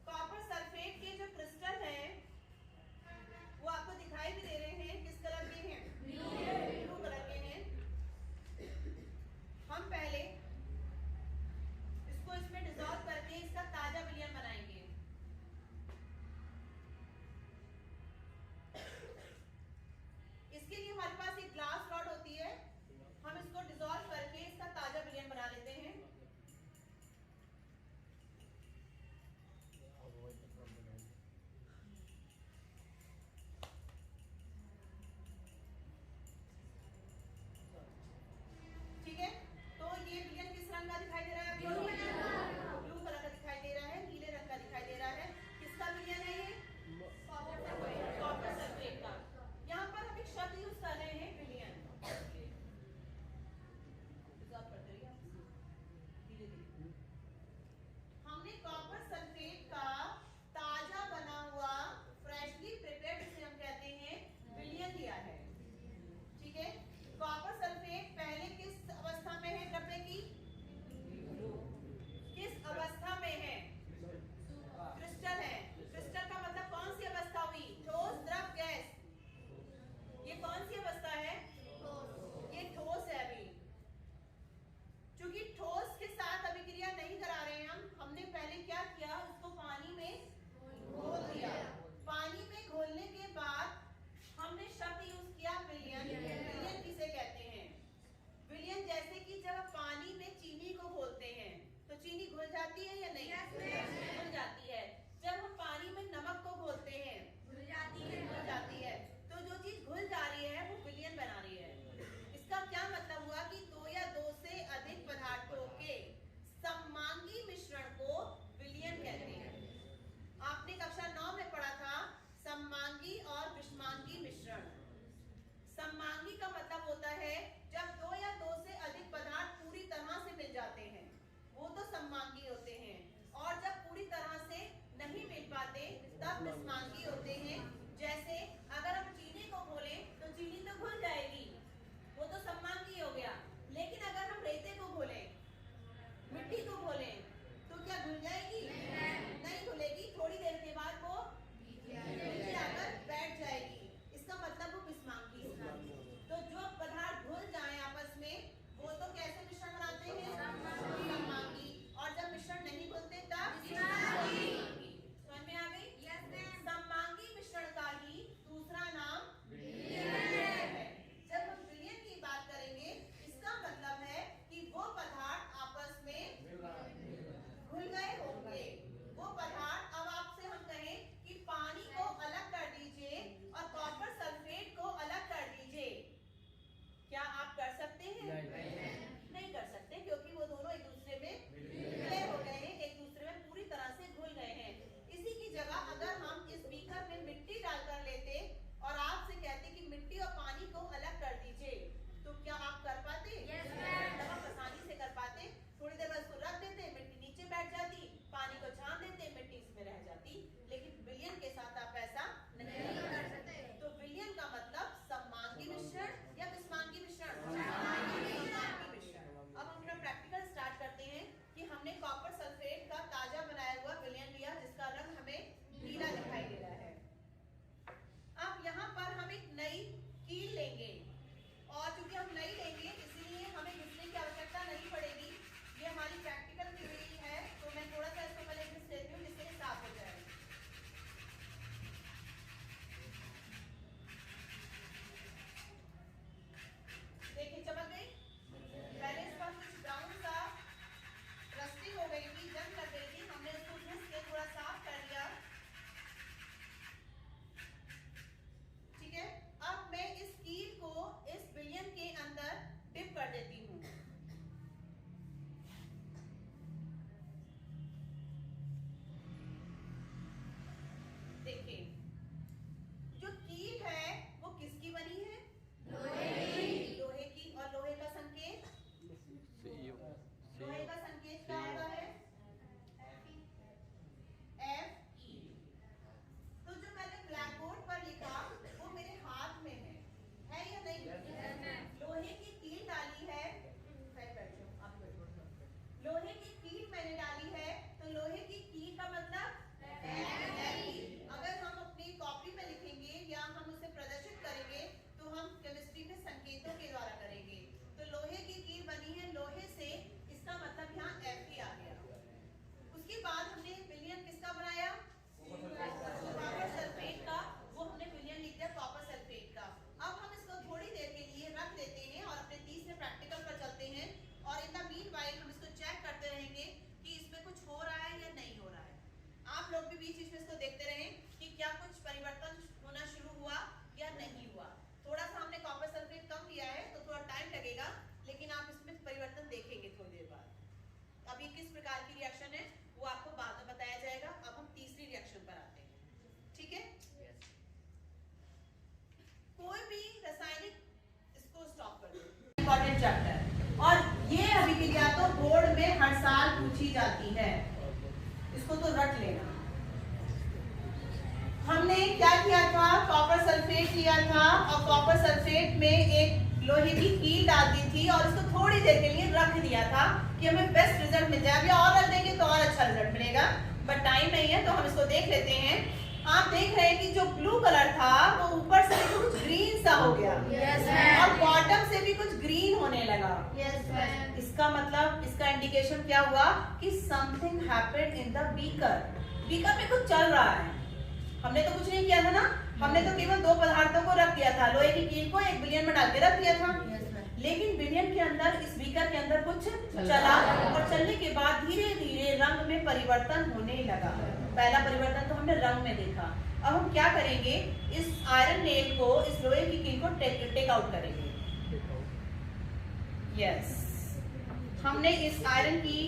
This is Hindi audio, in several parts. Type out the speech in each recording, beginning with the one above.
कॉपर सल्फेट के जो क्रिस्टल है वो आपको दिखाई भी दे रहे हैं, किस कलर के हैं? ब्लू कलर के हैं। हम पहले इसको इसमें डिसॉल्व करके इसका ताजा विलयन बनाएंगे। इसके लिए हमारे पास एक ग्लास रॉड होती है, हम इसको डिसॉल्व करके इसका ताजा विलयन बना लेते हैं। बीच बीच में इसको देखते रहें कि क्या कुछ परिवर्तन होना शुरू हुआ या नहीं हुआ। थोड़ा सा हमने कॉपर सल्फेट कम लिया है तो थोड़ा टाइम लगेगा, लेकिन आप इसमें परिवर्तन देखेंगे थोड़ी देर बाद। अभी किस प्रकार की रिएक्शन है वो आपको बाद में बताया जाएगा। अब हम तीसरी रिएक्शन पर आते हैं, ठीक है। कोई भी रासायनिक, इसको स्टॉप कर दो, इंपॉर्टेंट चैप्टर, और ये अभिक्रिया तो बोर्ड में हर साल पूछी जाती है, इसको तो रट लेना। हमने क्या किया था, कॉपर सल्फेट लिया था और कॉपर सल्फेट में एक लोहे की कील डाल दी थी और इसको थोड़ी देर के लिए रख दिया था कि हमें बेस्ट रिजल्ट मिल जाए। अभी और रख देंगे तो और अच्छा रिजल्ट मिलेगा, बट टाइम नहीं है तो हम इसको देख लेते हैं। आप देख रहे हैं कि जो ब्लू कलर था वो ऊपर से कुछ ग्रीन सा हो गया, और बॉटम से भी कुछ ग्रीन होने लगा। इसका मतलब, इसका इंडिकेशन क्या हुआ कि something happened in the beaker. Beaker में कुछ चल रहा है। हमने तो कुछ नहीं किया था ना, हमने तो केवल दो पदार्थों को रख दिया था, लोहे की कील को एक विलियन में डाल के रख दिया था। लेकिन विलियन के अंदर, इस बीकर के अंदर कुछ चला, और चलने के बाद धीरे धीरे रंग में परिवर्तन होने लगा। पहला परिवर्तन तो हमने रंग में देखा। अब हम क्या करेंगे, इस आयरन नेल को, इस लोहे की कील को टेक आउट करेंगे। यस, हमने इस आयरन की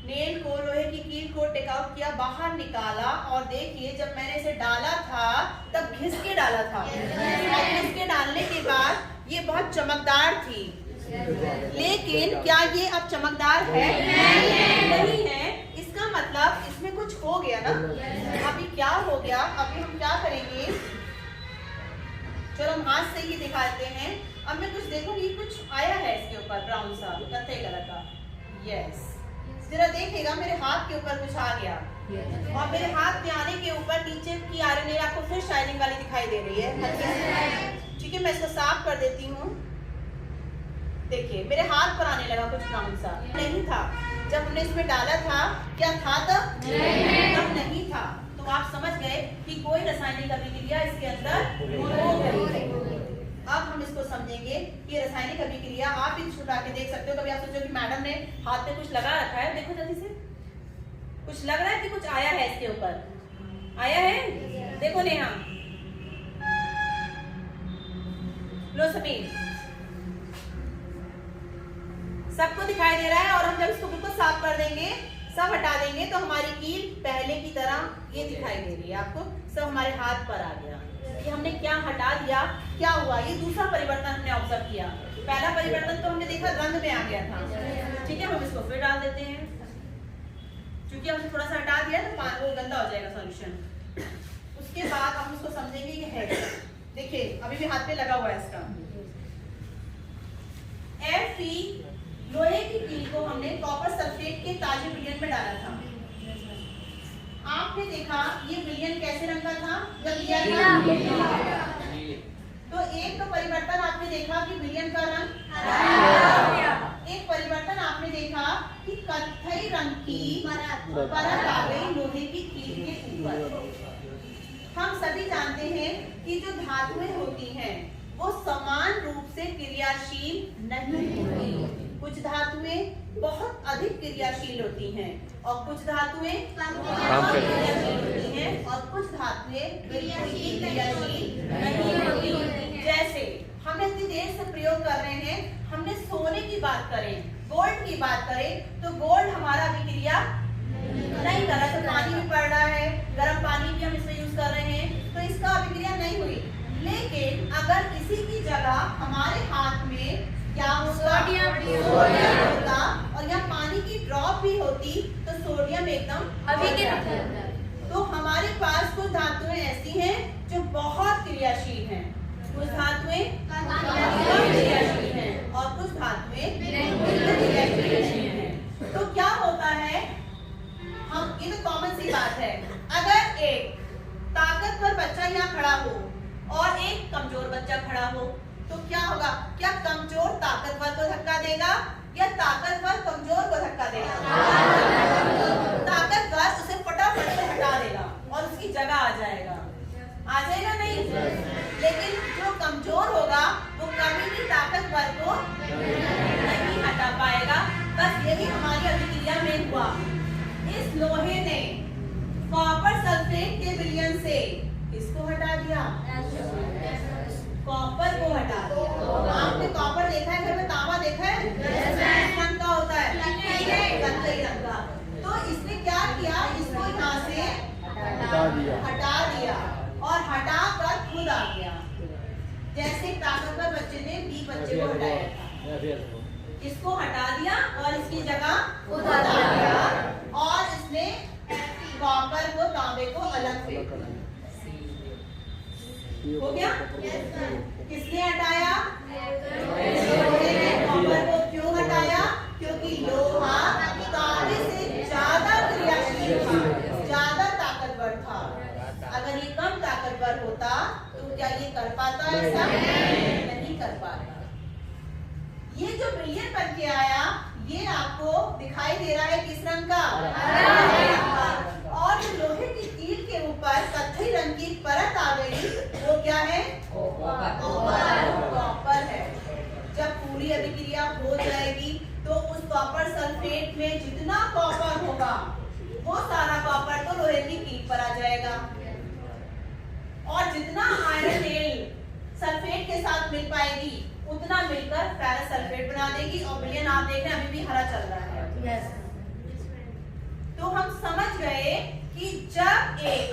नेल को, लोहे की कील को टेक आउट किया, बाहर निकाला, और देखिए जब मैंने इसे डाला था तब घिस के डाला था, और घिस के डालने के बाद ये बहुत चमकदार थी। लेकिन क्या ये अब चमकदार है? नहीं है। इसका मतलब इसमें कुछ हो गया ना। अभी क्या हो गया, अभी हम क्या करेंगे, चलो हम हाथ से ही दिखाते हैं। अब मैं कुछ देखूंगी, कुछ आया है इसके ऊपर ब्राउन सा, कत्थे कलर का। यस, जरा देखिएगा, मेरे हाथ के ऊपर कुछ आ गया, और मेरे हाथ में आने के ऊपर नीचे की आयरन नेल आपको फिर शाइनिंग वाली दिखाई दे रही है। ठीक है, मैं इसको साफ कर देती हूँ। देखिए मेरे हाथ पर आने लगा कुछ ब्राउन सा। नहीं था जब हमने इसमें डाला था, क्या था तब? नहीं था। तो आप समझ गए कि कोई रासायनिक अभिक्रिया इसके अंदर हो गई। अब हम इसको समझेंगे कि रासायनिक अभिक्रिया, आप भी छुपा के देख सकते हो। कभी आप सोचो कि मैडम ने हाथ पे कुछ लगा रखा है, देखो जल्दी से, कुछ लग रहा है कि कुछ आया है इसके ऊपर, आया है? देखो नेहा, लो समीर, सबको दिखाई दे रहा है। और हम जब इसको बिल्कुल साफ कर देंगे, सब हटा देंगे, तो हमारी कील पहले की तरह ये दिखाई दे रही है आपको, सब हमारे हाथ पर आ गया। कि हमने क्या हटा दिया, क्या हुआ, ये दूसरा परिवर्तन हमने ऑब्जर्व किया। पहला परिवर्तन तो हमने देखा रंग में आ गया था। ठीक है, हम इसको फिर डाल देते हैं, क्योंकि हमने थोड़ा सा हटा दिया तो वो गंदा हो जाएगा सॉल्यूशन। उसके बाद हम इसको समझेंगे ये है, देखिए अभी भी हाथ पे लगा हुआ है इसका। Fe लोहे की कील को हमने कॉपर सल्फेट के ताजे विलियन में डाला था। आपने देखा ये विलियन कैसे रंग का था जब लिया था? तो एक तो परिवर्तन आपने देखा कि विलियन का रंग हरा, एक परिवर्तन आपने देखा कि कत्थई रंग की परत आ गई लोहे की कील के ऊपर। हम सभी जानते हैं कि जो धातुएं होती हैं वो समान रूप से क्रियाशील नहीं होती। कुछ धातुएं बहुत अधिक क्रियाशील होती हैं और कुछ धातुएं कम क्रियाशील होती हैं, और कुछ धातुएं बिल्कुल ही क्रियाशील नहीं होती। जैसे हम इतनी देर से प्रयोग कर रहे हैं, हमने सोने की बात करें, गोल्ड की बात करें, तो गोल्ड हमारा अभिक्रिया नहीं कर रहा, तो पानी भी पड़ रहा है, गर्म पानी भी हम इसमें यूज कर रहे हैं, तो इसका अभिक्रिया नहीं हुई। लेकिन अगर इसी की जगह हमारे हाथ में क्या होगा, सोडियम होता, और यहाँ पानी की ड्रॉप भी होती, तो सोडियम एकदम अभिक्रिया। तो हमारे पास कुछ धातुएं ऐसी हैं जो बहुत क्रियाशील हैं, कुछ धातुएं कम क्रियाशील हैं, और कुछ धातुएं क्रियाशील नहीं हैं। तो क्या होता है, हम, ये तो कॉमन सी बात है, अगर एक ताकतवर बच्चा यहाँ खड़ा हो और एक कमजोर बच्चा खड़ा हो, तो क्या होगा, क्या कमजोर ताकतवर को धक्का देगा या ताकतवर कमजोर को धक्का देगा? ताकतवर उसे फटाफट से हटा देगा और उसकी जगह आ जाएगा, आ जाएगा नहीं? लेकिन जो कमजोर होगा वो कभी भी ताकतवर को नहीं हटा पाएगा। बस यही हमारी अभिक्रिया में हुआ। इस लोहे ने कॉपर के विलयन से किसको हटा दिया? कॉपर को हटा दिया। आपने कॉपर देखा है घर में? तांबा देखा है? किस रंग का होता है? कत्थई रंग का। तो इसने क्या किया? इसको यहाँ से हटा दिया और हटा कर खुद आ गया। जैसे ताकतवर बच्चे ने बी बच्चे को हटाया था, इसको हटा दिया और इसकी जगह खुद आ गया और इसने कॉपर को तांबे को अलग फेंक दिया। हो गया? किसने हटाया? लोहे ने कॉपर को क्यों हटाया? क्योंकि लोहा तांबे से ज्यादा क्रियाशील था, ज्यादा ताकतवर था। अगर ये कम ताकतवर होता तो क्या ये कर पाता? ऐसा नहीं कर पाता। ये जो विलयन बन के आया ये आपको दिखाई दे रहा है किस रंग का? और जो लोहे की कील के ऊपर कत्थई रंग की परत आ गई वो क्या है? कॉपर है। जब पूरी अभिक्रिया हो जाएगी तो उस कॉपर सल्फेट में जितना कॉपर होगा वो सारा कॉपर तो लोहे की कील पर आ जाएगा और जितना आयरन नेल सल्फेट के साथ मिल पाएगी उतना मिलकर फेरस सल्फेट बना देगी। और विलयन आप देख रहे हैं अभी भी हरा चल रहा है। तो हम समझ गए कि जब एक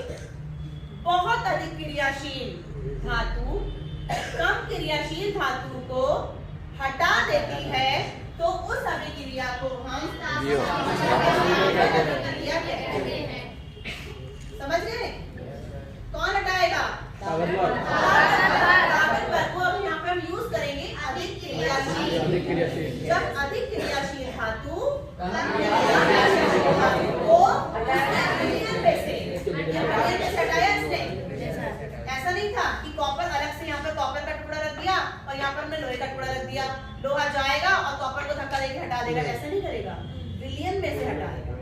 बहुत अधिक क्रियाशील धातु कम क्रियाशील धातु को हटा देती है तो उस अभिक्रिया को हम अभिक्रिया कहते हैं। समझ गए? कौन हटाएगा? ताकतवर को। अब यहाँ पे हम यूज करेंगे अधिक क्रियाशील। जब अधिक क्रियाशील धातु को हटाया इसने। ऐसा नहीं था कि कॉपर अलग से यहाँ पे कॉपर का टुकड़ा रख दिया और यहाँ पर हमने लोहे का टुकड़ा रख दिया, लोहा जाएगा और कॉपर को धक्का देके हटा देगा। ऐसा नहीं करेगा, विलयन में से हटाएगा।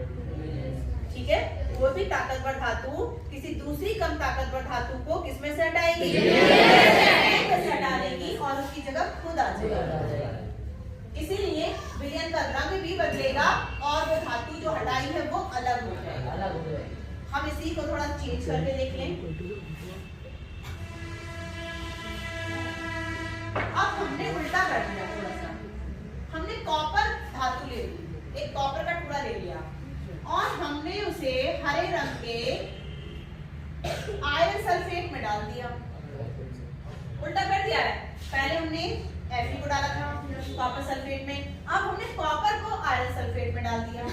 ठीक है? वो भी ताकतवर धातु किसी दूसरी कम ताकतवर धातु को किसमें से हटाएगी? विलयन से हटा देगी और उसकी जगह खुद आ जाएगा। इसीलिए विलयन का रंग भी बदलेगा और वो धातु जो हटाई है वो अलग हो जाएगा। हम इसी को थोड़ा चेंज करके देख लें। अब हमने उल्टा कर दिया थोड़ा सा। हमने कॉपर धातु ले ली, एक कॉपर का टुकड़ा ले लिया और हमने उसे हरे रंग के आयरन सल्फेट में डाल दिया। उल्टा कर दिया है। पहले हमने Fe को डाला था कॉपर सल्फेट में, अब हमने कॉपर को आयरन सल्फेट में डाल दिया।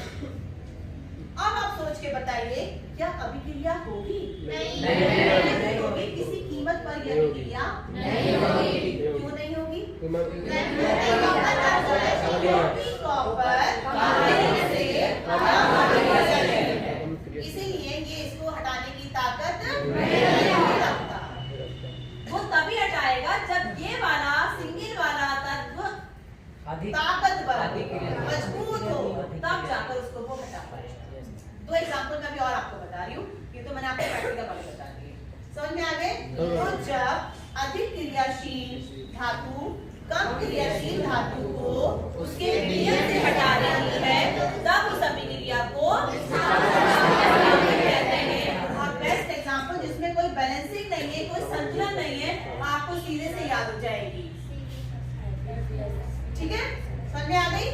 अब आप सोच के बताइए क्या अभिक्रिया होगी? नहीं होगी। किसी कीमत पर यह अभिक्रिया नहीं होगी। क्यों नहीं होगी? इसीलिए ये इसको हटाने की ताकत नहीं रखता। वो तभी हटाएगा जब ये वाला सिंगल वाला तत्व ताकतवर मजबूत हो, तब जाकर उसको वो हटा पाएगा। दो एग्जांपल मैं भी और आपको बता रही हूँ, ये तो मैंने आपको प्रैक्टिकल वाली बता दी है। समझ में आ गए? तो जब अधिक क्रियाशील धातु कम क्रियाशील धातु को उसके विलयन से हटा रही है तब उस अभिक्रिया को कहते हैं। और बेस्ट एग्जांपल जिसमें कोई बैलेंसिंग नहीं है, कोई संतुलन नहीं है, आपको सीधे से याद हो जाएगी। ठीक है? समझ में आ गई?